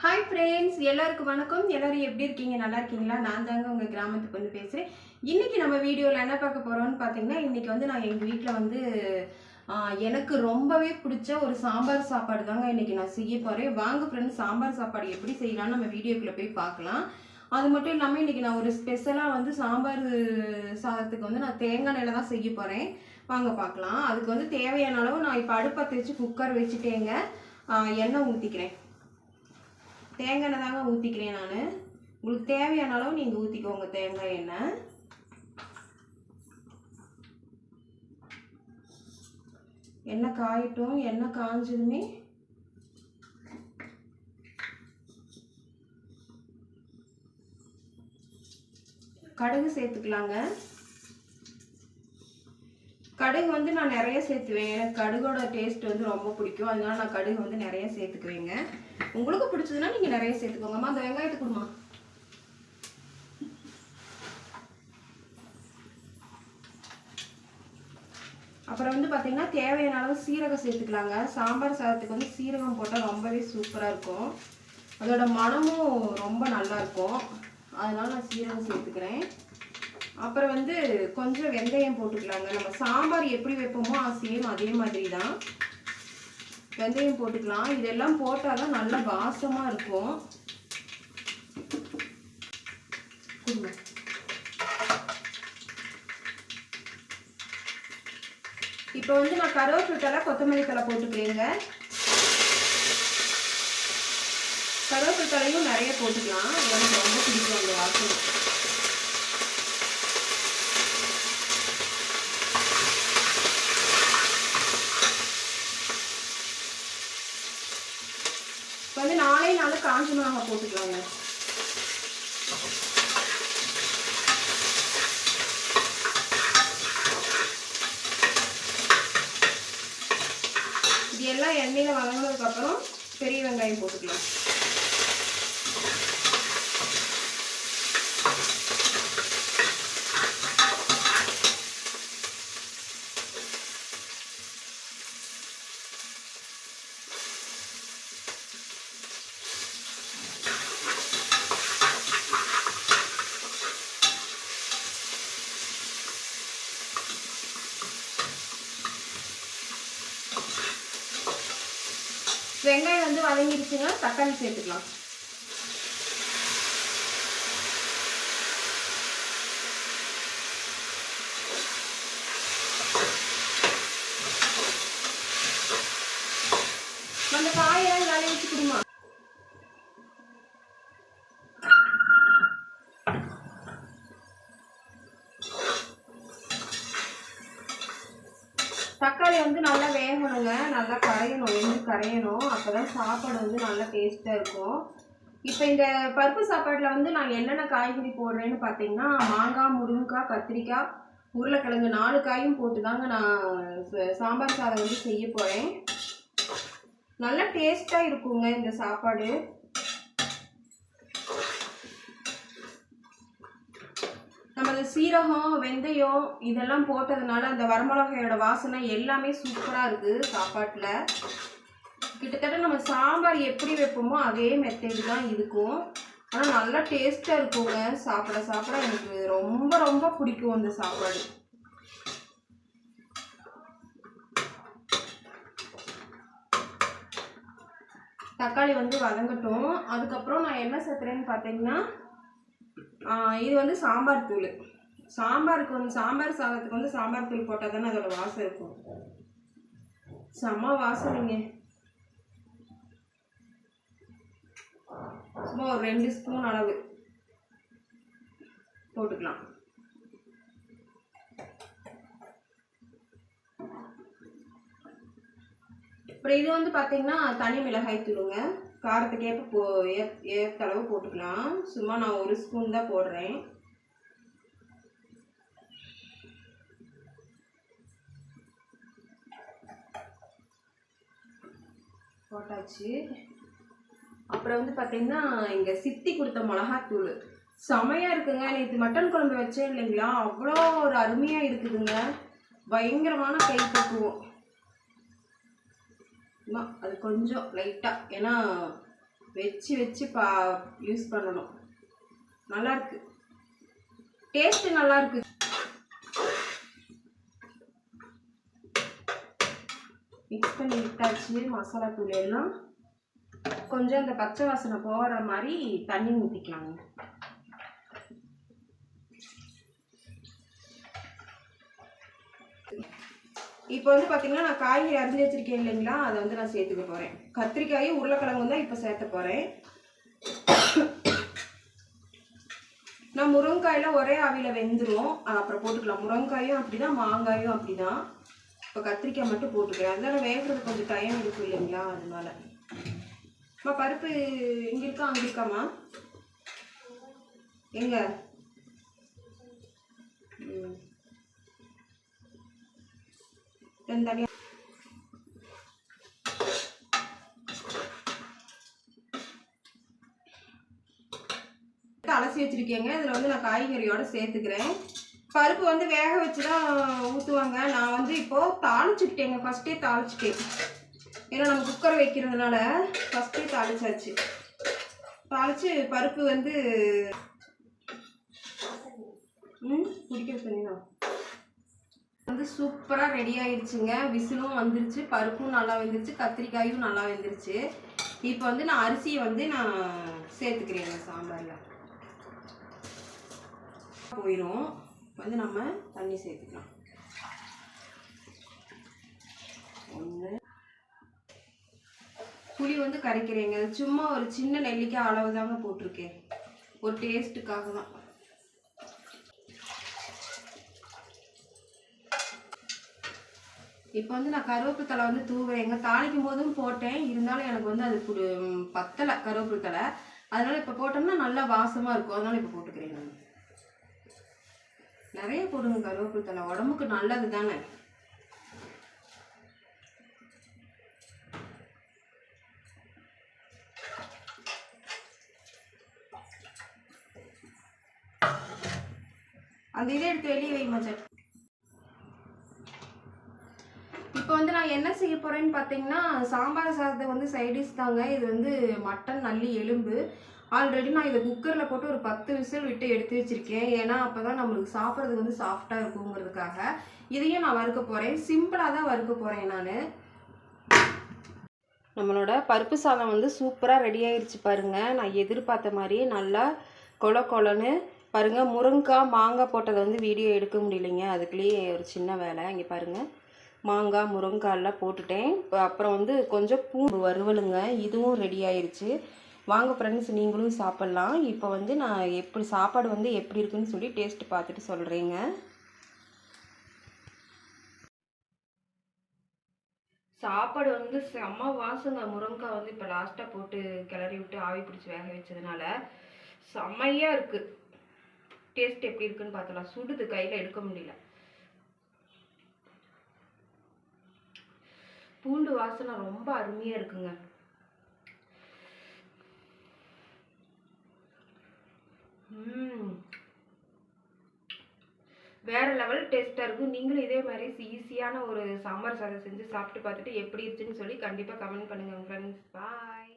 Hi friends எல்லாருக்கும் வணக்கம். எல்லாரும் எப்படி இருக்கீங்க? நல்லா இருக்கீங்களா? நான் தாங்க உங்க கிராமத்துக்கு வந்து பேசுறேன். இன்னைக்கு நம்ம வீடியோல என்ன பார்க்க போறோம்னு பாத்தீங்கன்னா, இன்னைக்கு வந்து நான் எங்க வீட்ல வந்து எனக்கு ரொம்பவே பிடிச்ச ஒரு சாம்பார் சாப்பாடு தாங்க இன்னைக்கு நான் செய்ய போறேன். வாங்க ஃப்ரெண்ட்ஸ், சாம்பார் சாப்பாடு எப்படி செய்யலாம்னு நம்ம வீடியோக்குள்ள போய் பார்க்கலாம். அது மட்டும் இல்லாமல் இன்னைக்கு நான் ஒரு ஸ்பெஷலாக வந்து சாம்பார் சாதத்துக்கு வந்து நான் தேங்காய் எண்ணெயில தான் செய்ய போகிறேன். வாங்க பார்க்கலாம். அதுக்கு வந்து தேவையான அளவு நான் இப்போ அடுப்பத்தை வச்சு குக்கர் வச்சுட்டேங்க. எண்ணெய் ஊற்றிக்கிறேன். தேங்காய் எண்ணெய் தாங்க ஊற்றிக்கிறேன் நான். உங்களுக்கு தேவையான அளவு நீங்கள் ஊற்றிக்கோங்க தேங்காய் எண்ணெய். எண்ணெய் காயட்டும். எண்ணெய் காஞ்சதுமே கடுகு சேர்த்துக்கலாங்க. கடுகு வந்து நான் நிறைய சேர்த்துவேன். எனக்கு கடுகோட டேஸ்ட் வந்து ரொம்ப பிடிக்கும். அதனால நான் கடுகு வந்து நிறைய சேர்த்துக்குவேங்க. உங்களுக்கு பிடிச்சதுன்னா நீங்கள் நிறைய சேர்த்துக்கோங்கம்மா. அந்த வெங்காயத்தை கொடுமா. அப்புறம் வந்து பார்த்தீங்கன்னா தேவையான அளவு சீரகம் சேர்த்துக்கலாங்க. சாம்பார் சாதத்துக்கு வந்து சீரகம் போட்டால் ரொம்பவே சூப்பராக இருக்கும். அதோட மனமும் ரொம்ப நல்லா இருக்கும். அதனால நான் சீரகம் சேர்த்துக்கிறேன். அப்புறம் வந்து கொஞ்சம் வெந்தயம் போட்டுக்கலாங்க. நம்ம சாம்பார் எப்படி வைப்போமோ சேம் அதே மாதிரி தான் வெந்தயம் போட்டுக்கலாம். இதெல்லாம் போட்டால் தான் நல்லா வாசமாக இருக்கும். இப்போ வந்து நான் கருவேப்பிலை தழை கொத்தமல்லி தழை போட்டுக்கிறேங்க. கருவேப்பிலை தழையும் நிறைய போட்டுக்கலாம். எனக்கு ரொம்ப பிடிக்கும் அந்த வாசனை. வந்து 4 காஞ்ச மிளகாய் போட்டுக்கலாங்க. இது எல்லாம் எண்ணெயில வதங்கினதுக்கு அப்புறம் பெரிய வெங்காயம் போட்டுக்கலாம். வெங்காயம் வந்து வதங்கிடுச்சுன்னா தக்காளி சேர்த்துக்கலாம். அந்த காயெல்லாம் வேலையை வச்சு கொடுமா. தக்காளி வந்து நல்லா வேகணுங்க. நல்லா கரையணும். வெந்து கரையணும். அப்போ தான் சாப்பாடு வந்து நல்லா டேஸ்ட்டாக இருக்கும். இப்போ இந்த பருப்பு சாப்பாட்டில் வந்து நான் என்னென்ன காய்கறி போடுறேன்னு பார்த்தீங்கன்னா, மாங்காய், முருங்கைக்காய், கத்திரிக்காய், உருளைக்கிழங்கு 4 காயும் போட்டு தாங்க நான் சாம்பார் சாதம் வந்து செய்ய போகிறேன். நல்லா டேஸ்ட்டாக இருக்குங்க இந்த சாப்பாடு. நம்ம அந்த சீரகம், வெந்தயம் இதெல்லாம் போட்டதுனால அந்த வரமிளகாயோட வாசனை எல்லாமே சூப்பராக இருக்குது சாப்பாட்டில். கிட்டத்தட்ட நம்ம சாம்பார் எப்படி வைப்போமோ அதே மெத்தேடு தான் இருக்கும். ஆனால் நல்லா டேஸ்ட்டாக இருக்குங்க. சாப்பிட சாப்பிட எனக்கு ரொம்ப ரொம்ப பிடிக்கும் அந்த சாப்பாடு. தக்காளி வந்து வதங்கட்டும். அதுக்கப்புறம் நான் என்ன சேர்த்துறேன்னு பார்த்தீங்கன்னா, இது வந்து சாம்பார் தூள். சாம்பாருக்கு வந்து சாம்பார் சாதத்துக்கு வந்து சாம்பார் தூள் போட்டால் தானே அதோட வாசம் இருக்கும். செம்ம வாசனைங்க. சும்மா ஒரு 2 ஸ்பூன் அளவு போட்டுக்கலாம். அப்புறம் இது வந்து பார்த்தீங்கன்னா தனி மிளகாய் தூளுங்க. காரத்துக்கு ஏற்ற அளவு போட்டுக்கலாம். சும்மா நான் 1 ஸ்பூன் தான் போடுறேன். போட்டாச்சு. அப்புறம் வந்து பார்த்தீங்கன்னா இங்கே சித்தி கொடுத்த மிளகாத்தூள் செமையாக இருக்குங்க. நேற்று மட்டன் குழம்பு வச்சேன் இல்லைங்களா, அவ்வளோ ஒரு அருமையாக இருக்குதுங்க. பயங்கரமான கை பக்குவோம். அது கொஞ்சம் லைட்டாக, ஏன்னா வச்சு வச்சு யூஸ் பண்ணணும். நல்லாயிருக்கு, டேஸ்ட்டு நல்லாயிருக்கு. மிக்ஸ் பண்ணி விட்டாச்சு மசாலா தூள் எல்லாம். கொஞ்சம் அந்த பச்சை வாசனை போகிற மாதிரி தண்ணி ஊற்றிக்கலாங்க. இப்போ வந்து பார்த்தீங்கன்னா நான் காய்கறி அரிஞ்சு வச்சிருக்கேன் இல்லைங்களா, அதை வந்து நான் சேர்த்துக்க போகிறேன். கத்திரிக்காயும் உருளைக்கிழங்கும் தான் இப்போ சேர்த்த போகிறேன். நான் முருங்காயெல்லாம் ஒரே ஆவியில் வெந்துடும், அப்புறம் போட்டுக்கலாம். முருங்காயும் அப்படி தான், மாங்காயும் அப்படி தான். இப்போ கத்திரிக்காய் மட்டும் போட்டுக்கிறேன். அதனால வேகிறது கொஞ்சம் டைம் இருக்கும் இல்லைங்களா, அதனால. பருப்பு இங்கே இருக்கா அங்கே இருக்காமா? எங்க தனியாக அலசி வச்சிருக்கேங்க. இதில் வந்து நான் காய்கறியோட சேர்த்துக்கிறேன். பருப்பு வந்து வேக வச்சு தான் ஊற்றுவாங்க. நான் வந்து இப்போது தாளிச்சுக்கிட்டேங்க, ஃபஸ்ட்டே தாளிச்சிட்டேன். ஏன்னா நம்ம குக்கர் வைக்கிறதுனால ஃபஸ்ட்டே தாளிச்சாச்சு. தாளித்து பருப்பு வந்து குடிக்கிற தண்ணிதான் வந்து சூப்பராக ரெடி ஆயிடுச்சுங்க. விசிலும் வந்துருச்சு, பருப்பும் நல்லா வெந்துருச்சு, கத்திரிக்காயும் நல்லா வெந்துருச்சு. இப்போ வந்து நான் அரிசியை வந்து நான் சேர்த்துக்கிறேங்க சாம்பாரில். போயிடும் வந்து நம்ம தண்ணி சேர்த்துக்கலாம். ஒன்று புளி வந்து கரைக்கிறேங்க. சும்மா ஒரு சின்ன நெல்லிக்காய் அளவு தாங்க போட்டிருக்கேன், ஒரு டேஸ்ட்டுக்காக தான். இப்போ வந்து நான் கருவேப்பிலை தலை வந்து தூவுறேங்க. தாளிக்கும் போதும் போட்டேன், இருந்தாலும் எனக்கு வந்து அது பத்தலை கருவேப்பிலை தலை. அதனால் இப்போ போட்டோம்னா நல்லா வாசமாக இருக்கும், அதனால் இப்போ போட்டுக்கிறேன். நான் நிறைய போடுங்க கருவேப்பிலை தலை, உடம்புக்கு நல்லது தானே. அந்த இதை எடுத்து வெளியே வைமா சார். இப்போ வந்து நான் என்ன செய்ய போகிறேன்னு பார்த்தீங்கன்னா, சாம்பார் சாதத்தை வந்து சைடிஷ் தாங்க. இது வந்து மட்டன் நல்லி எலும்பு. ஆல்ரெடி நான் இதை குக்கரில் போட்டு ஒரு 10 விசில் விட்டு எடுத்து வச்சுருக்கேன். ஏன்னா அப்போ தான் நம்மளுக்கு சாப்பிட்றதுக்கு வந்து சாஃப்டாக இருக்குங்கிறதுக்காக. இதையும் நான் வறுக்க போகிறேன். சிம்பிளாக தான் வறுக்க போகிறேன் நான். நம்மளோட பருப்பு சாதம் வந்து சூப்பராக ரெடி ஆயிடுச்சு பாருங்கள். நான் எதிர்பார்த்த மாதிரியே நல்லா கொலன்னு பாருங்கள். முருங்காய் மாங்காய் போட்டதை வந்து வீடியோ எடுக்க முடியலைங்க, அதுக்குள்ளேயே ஒரு சின்ன வேலை. இங்கே பாருங்கள், மாங்காய் முருங்காயெல்லாம் போட்டுட்டேன். இப்போ அப்புறம் வந்து கொஞ்சம் பூண்டு வறுவலுங்க, இதுவும் ரெடி ஆயிடுச்சு. வாங்க ஃப்ரெண்ட்ஸ், நீங்களும் சாப்பிட்லாம். இப்போ வந்து நான் எப்படி சாப்பாடு வந்து எப்படி இருக்குன்னு சொல்லி டேஸ்ட்டு பார்த்துட்டு சொல்கிறேங்க. சாப்பாடு வந்து செம்ம வாசங்க. முருங்காய் வந்து இப்போ லாஸ்ட்டாக போட்டு கிளறி விட்டு ஆவி பிடிச்சி வேக வச்சதுனால செம்மையாக இருக்குது. டேஸ்ட் எப்படி இருக்குன்னு பார்த்தலாம். சுடுது, கையில் எடுக்க முடியல. பூண்டு வாசனை ரொம்ப அருமையாக இருக்குங்க. வேற லெவல் டேஸ்ட்டாக இருக்கும். நீங்களும் இதே மாதிரி ஈஸியான ஒரு சாம்பார் சாதம் செஞ்சு சாப்பிட்டு பார்த்துட்டு எப்படி இருக்குன்னு சொல்லி கண்டிப்பாக கமெண்ட் பண்ணுங்கள் ஃப்ரெண்ட்ஸ். பாய்.